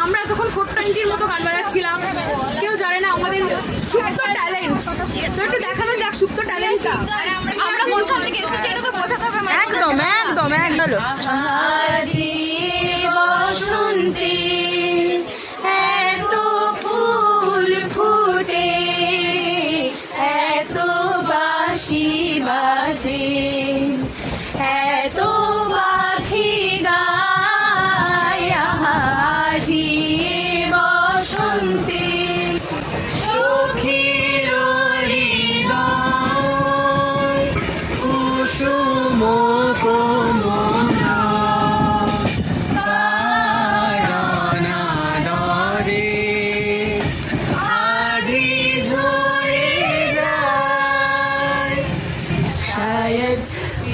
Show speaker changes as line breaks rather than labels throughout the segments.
আমরা তখন 420-র মতো গান বাজাচ্ছিলাম, কেউ জানে না আমাদের সুপ্ত ট্যালেন্ট। তো একটু দেখানো যাক সুপ্ত ট্যালেন্টটা, আমরা কোনখান থেকে এসেছি এটা তো বোঝাতে হবে।
একদম একদম একদম।
আজি বসন্তে এত ফুল ফুটে, এত বাঁশি বাজে, এত পাখি গায়, আজি বসন্তে সখীর হৃদয় কুসুম কোমল বারনা দরে আজি ঝরে যায়, শায়দ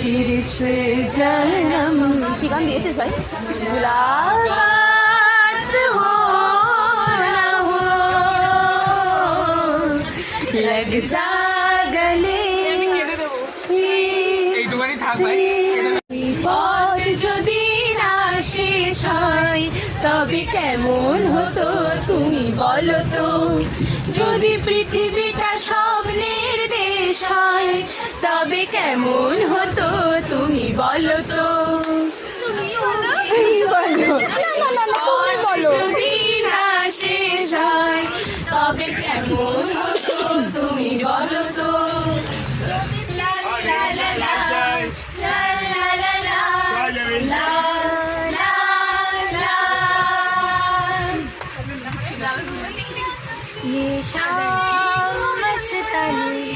फिर से जन्म।
কি গান দিয়েছিস ভাই?
मुलाकात हो ना हो, लग जा गले পথ যদি না শেষ হয় তবে কেমন হতো তুমি বলো তো, যদি পৃথিবীটা স্বপ্নের দেশ হয় তবে কেমন হতো তুমি বলো তো, তুমি বলো যদি না শেষ হয় তবে কেমন হতো তুমি বলো তো, লা লা লা লা লা লা লা লা লা লা লা। ये शाम मस्तानी